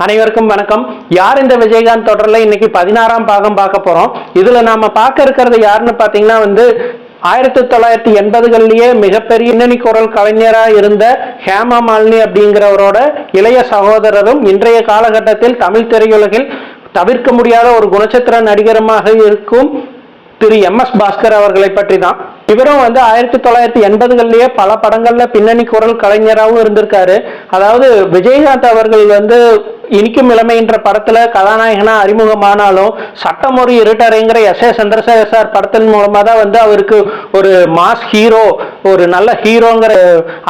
அனைவருக்கும் வணக்கம். யார் இந்த விஜயகாந்த் தொடரில் இன்னைக்கு 16ஆம் பாகம் பார்க்க போறோம். இதுல நாம பார்க்க இருக்கிறது யாருன்னு பாத்தீங்கன்னா 1980களிலேயே மிகப்பெரிய பின்னணி குரல் கலைஞராக இருந்த ஹேமா மாலினி அப்படிங்கிறவரோட இளைய சகோதரரும் இன்றைய காலகட்டத்தில் தமிழ் திரையுலகில் தவிர்க்க முடியாத ஒரு குணச்சித்திர நடிகருமாக இருக்கும் திரு MS பாஸ்கர் அவர்களை பற்றி தான். இவரும் 1980களிலேயே பல படங்கள்ல பின்னணி குரல் கலைஞராகவும் இருந்திருக்காரு. அதாவது விஜயகாந்த் அவர்கள் இனிக்கும் இளமைன்ற படத்துல கதாநாயகனா அறிமுகமானாலும் சட்டம் ஒரு இருட்டறைங்கிற S.A. சந்திரசேகர் சார் படத்தின் மூலமா தான் அவருக்கு ஒரு மாஸ் ஹீரோ, ஒரு நல்ல ஹீரோங்கிற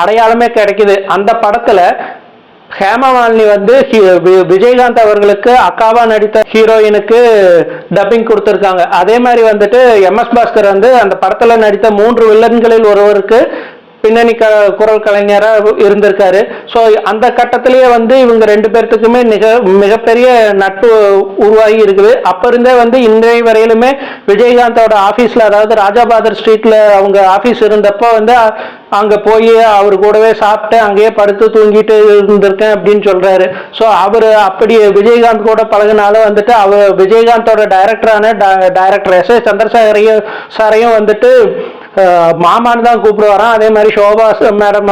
அடையாளமே கிடைக்குது. அந்த படத்துல ஹேமா மாலினி விஜயகாந்த் அவர்களுக்கு அக்காவா நடித்த ஹீரோயினுக்கு டப்பிங் கொடுத்திருக்காங்க. அதே மாதிரி MS பாஸ்கர் அந்த படத்துல நடித்த 3 வில்லன்களில் ஒருவருக்கு பின்னணி குரல் கலைஞராக இருந்திருக்காரு. ஸோ அந்த கட்டத்திலேயே இவங்க 2 பேர்த்துக்குமே மிகப்பெரிய நட்பு உருவாகி இருக்குது. அப்ப இருந்தே இன்றைய வரையிலுமே விஜயகாந்தோட ஆபீஸ்ல, அதாவது ராஜாபாதர் ஸ்ட்ரீட்ல அவங்க ஆபீஸ் இருந்தப்போ அங்க போய் அவர் கூடவே சாப்பிட்டு அங்கேயே படுத்து தூங்கிட்டு இருந்திருக்கேன் அப்படின்னு சொல்றாரு. ஸோ அவர் அப்படி விஜயகாந்த் கூட பழகினால அவர் விஜயகாந்தோட டைரக்டர் S.A. சந்திரசேகரையும் சாரையும் மாமான்னு தான் கூப்பிடுவாராம். அதே மாதிரி சோபா மேடம்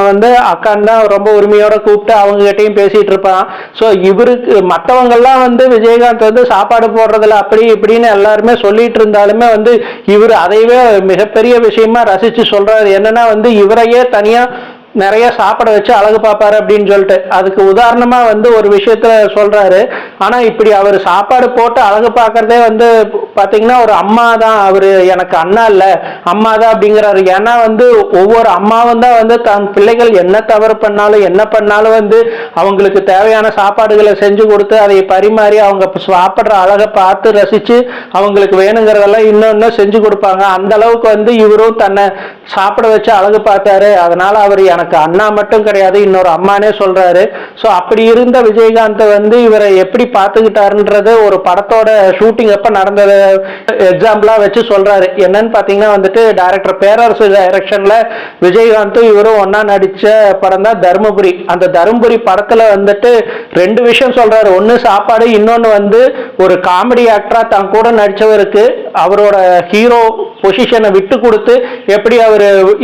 அக்கான்னு தான் ரொம்ப உரிமையோட கூப்பிட்டு அவங்க கிட்டையும் பேசிட்டு இருப்பான். ஸோ இவருக்கு மற்றவங்கெல்லாம் விஜயகாந்த் சாப்பாடு போடுறதுல அப்படி இப்படின்னு எல்லாருமே சொல்லிட்டு இருந்தாலுமே இவர் அதையவே மிகப்பெரிய விஷயமா ரசிச்சு சொல்றாரு. என்னன்னா இவரையே தனியா நிறைய சாப்பிட வச்சு அழகு பார்ப்பாரு அப்படின்னு சொல்லிட்டு அதுக்கு உதாரணமா ஒரு விஷயத்துல சொல்றாரு. ஆனா இப்படி அவர் சாப்பாடு போட்டு அழகு பார்க்கறதே பாத்தீங்கன்னா ஒரு அம்மா தான், அவரு எனக்கு அண்ணா இல்ல அம்மா தான் அப்படிங்கிறாரு. ஏன்னா ஒவ்வொரு அம்மாவும் தான் தன் பிள்ளைகள் என்ன தவறு பண்ணாலும் என்ன பண்ணாலும் அவங்களுக்கு தேவையான சாப்பாடுகளை செஞ்சு கொடுத்து அதை பரிமாறி அவங்க சாப்பிடுற அழகை பார்த்து ரசிச்சு அவங்களுக்கு வேணுங்கிறதெல்லாம் இன்னும் செஞ்சு கொடுப்பாங்க. அந்த அளவுக்கு இவரும் தன்னை சாப்பிட வச்சு அழகு பார்த்தாரு. அதனால அவர் எனக்கு அண்ணா மட்டும் கிடையாது, இன்னொரு அம்மானே சொல்றாரு. ஸோ அப்படி இருந்த விஜயகாந்த் இவரை எப்படி பார்த்துக்கிட்டாருன்றது ஒரு படத்தோட ஷூட்டிங் அப்ப நடந்த எக்ஸாம்பிளா வச்சு சொல்றாரு. என்னன்னு பாத்தீங்கன்னா டைரக்டர் பேரரசு டைரக்ஷன்ல விஜயகாந்தும் இவரும் ஒன்னா நடிச்ச படம் தான் தர்மபுரி. அந்த தர்மபுரி படத்துல 2 விஷயம் சொல்றாரு. ஒன்னு சாப்பாடு, இன்னொன்னு ஒரு காமெடி ஆக்டரா தான் கூட நடிச்சவருக்கு அவரோட ஹீரோ பொசிஷனை விட்டு கொடுத்து எப்படி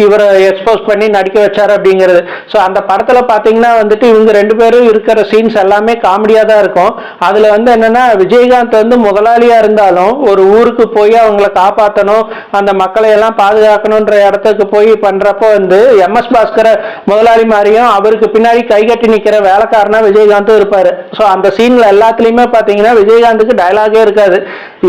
இவரை எக்ஸ்போஸ் பண்ணி நடிக்க வச்சாரு அப்படிங்கிறது. ஸோ அந்த படத்துல பாத்தீங்கன்னா இவங்க 2 பேரும் இருக்கிற சீன்ஸ் எல்லாமே காமெடியா தான் இருக்கும். அதுல என்னன்னா விஜயகாந்த் முதலாளியா இருந்தாலும் ஒரு ஊருக்கு போய் அவங்கள காப்பாற்றணும், அந்த மக்களை எல்லாம் பாதுகாக்கணும்ன்ற இடத்துக்கு போய் பண்றப்போ MS பாஸ்கர் முதலாளி மாதிரியும் அவருக்கு பின்னாடி கைகட்டி நிக்கிற வேலைக்காரனா விஜயகாந்தும் இருப்பாரு. ஸோ அந்த சீன்ல எல்லாத்துலயுமே பாத்தீங்கன்னா விஜயகாந்துக்கு டயலாகே இருக்காது.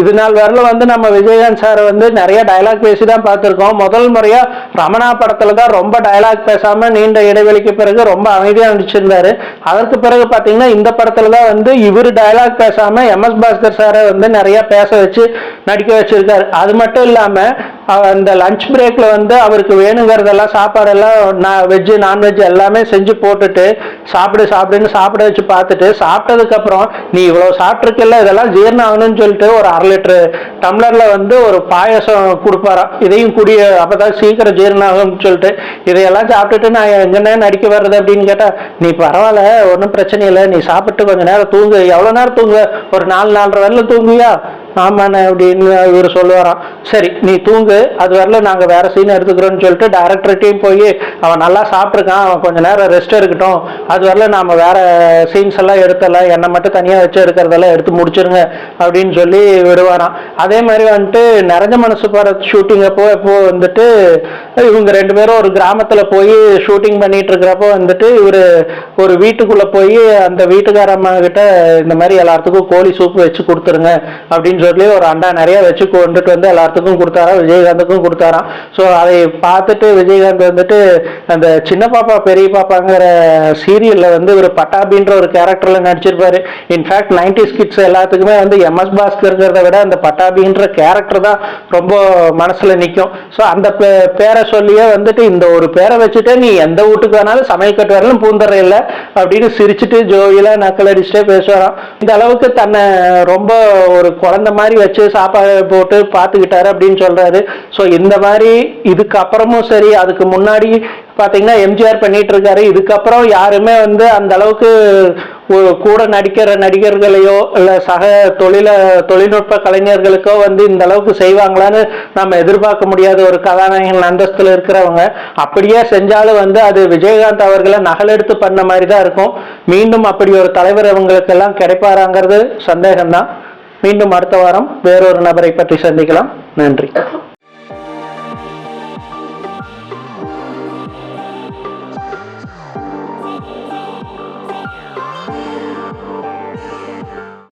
இது நாள் வரல நம்ம விஜயகாந்த் சார் நிறைய டயலாக் பேசி தான் பார்த்திருக்கோம். முதல் முறையா ரமணா படத்துல தான் ரொம்ப டயலாக் பேசாம நீண்ட இடைவெளிக்கு பிறகு ரொம்ப அமைதியா நடிச்சிருந்தாரு. அதற்கு பிறகு பாத்தீங்கன்னா இந்த படத்துல தான் இவர் டயலாக் பேசாம MS பாஸ்கர் சாரை நிறைய பேச வச்சு நடிக்க வச்சிருக்காரு. அது மட்டும் இல்லாம அந்த லஞ்ச் பிரேக்ல அவருக்கு வேணுங்கிறதெல்லாம் சாப்பாடெல்லாம் வெஜ்ஜு நான்வெஜ் எல்லாமே செஞ்சு போட்டுட்டு சாப்பிடுன்னு சாப்பிட வச்சு பார்த்துட்டு சாப்பிட்டதுக்கு அப்புறம் நீ இவ்வளவு சாப்பிட்டுருக்கல, இதெல்லாம் ஜீரணம் ஆகணும்னு சொல்லிட்டு ஒரு 1/2 லிட்டர் டம்ளர்ல ஒரு பாயசம் கொடுப்பாராம். இதையும் குடிய, அப்பதான் சீக்கிரம் ஜீரணம் ஆகும்னு சொல்லிட்டு இதையெல்லாம் சாப்பிட்டுட்டு நான் எங்கன்னே நடிக்க வர்றது அப்படின்னு கேட்டா, நீ பரவாயில்ல ஒன்றும் பிரச்சனை இல்லை, நீ சாப்பிட்டு கொஞ்ச நேரம் தூங்கு. எவ்வளவு நேரம் தூங்க? ஒரு 4-4:30 வரல தூங்குவியா? ஆமாண்ணே அப்படின்னு இவர் சொல்லுவாராம். சரி நீ தூங்கு, அது வரல நாங்கள் வேற சீன் எடுத்துக்கிறோம்னு சொல்லிட்டு டைரக்டர்கிட்டையும் போய் அவன் நல்லா சாப்பிட்ருக்கான், அவன் கொஞ்ச நேரம் ரெஸ்ட் இருக்கட்டும், அது வரல நாம வேற சீன்ஸ் எல்லாம் எடுத்தலாம், என்னை மட்டும் தனியாக வச்சு எடுக்கிறதெல்லாம் எடுத்து முடிச்சிருங்க அப்படின்னு சொல்லி விடுவாராம். அதே மாதிரி நிறைஞ்ச மனசு போகிற ஷூட்டிங் அப்போ இவங்க 2 பேரும் ஒரு கிராமத்தில் போய் ஷூட்டிங் பண்ணிட்டு இருக்கிறப்போ இவர் ஒரு வீட்டுக்குள்ள போய் அந்த வீட்டுக்காரம்மா கிட்ட இந்த மாதிரி எல்லாத்துக்கும் கோழி சூப் வச்சு கொடுத்துருங்க அப்படின்னு சொல்லி ஒரு அண்டா நிறைய வச்சு கொண்டுட்டு எல்லாத்துக்கும் கொடுத்தாராம், விஜயகாந்துக்கும் கொடுத்தாராம். ஸோ அதை பார்த்துட்டு விஜயகாந்த் அந்த சின்ன பாப்பா பெரிய பாப்பாங்கிற சீரியல்ல ஒரு பட்டாபின்ற ஒரு கேரக்டர்ல நடிச்சிருப்பாரு. இன்ஃபேக்ட் 90s கிட்ஸ் எல்லாத்துக்குமே MS பாஸ்கர்ங்கிறத விட அந்த பட்டாபின்ற கேரக்டர் தான் ரொம்ப மனசுல நிற்கும். ஸோ அந்த பேரை சொல்லியே இந்த ஒரு பேரை வச்சுட்டு நீ எந்த வீட்டுக்கு வேணாலும் சமையல் கட்டு வரலும் பூந்துற இல்லை அப்படின்னு சிரிச்சுட்டு ஜோவில நக்கல் அடிச்சுட்டே பேசுவாராம். இந்த அளவுக்கு தன்னை ரொம்ப ஒரு குழந்தை மாதிரி வச்சு சாப்பாடு போட்டு பார்த்துக்கிட்டாரு அப்படின்னு சொல்றாரு. ஸோ இந்த மாதிரி இதுக்கப்புறமும் சரி, அதுக்கு முன்னாடி பார்த்தீங்கன்னா எம்ஜிஆர் பண்ணிட்டு இருக்காரு. இதுக்கப்புறம் யாருமே வந்து அந்த அளவுக்கு கூட நடிக்கிற நடிகர்களையோ இல்லை சக தொழில்நுட்ப கலைஞர்களுக்கோ வந்து இந்த அளவுக்கு செய்வாங்களான்னு நம்ம எதிர்பார்க்க முடியாத ஒரு கதாநாயகன் அந்தஸ்துல இருக்கிறவங்க. அப்படியே செஞ்சாலும் வந்து அது விஜயகாந்த் அவர்களை நகலெடுத்து பண்ண மாதிரி தான் இருக்கும். மீண்டும் அப்படி ஒரு தலைவர் அவங்களுக்கெல்லாம் கிடைப்பாராங்கிறது சந்தேகம்தான். மீண்டும் அடுத்த வாரம் வேறொரு நபரை பற்றி சந்திக்கலாம். நன்றி.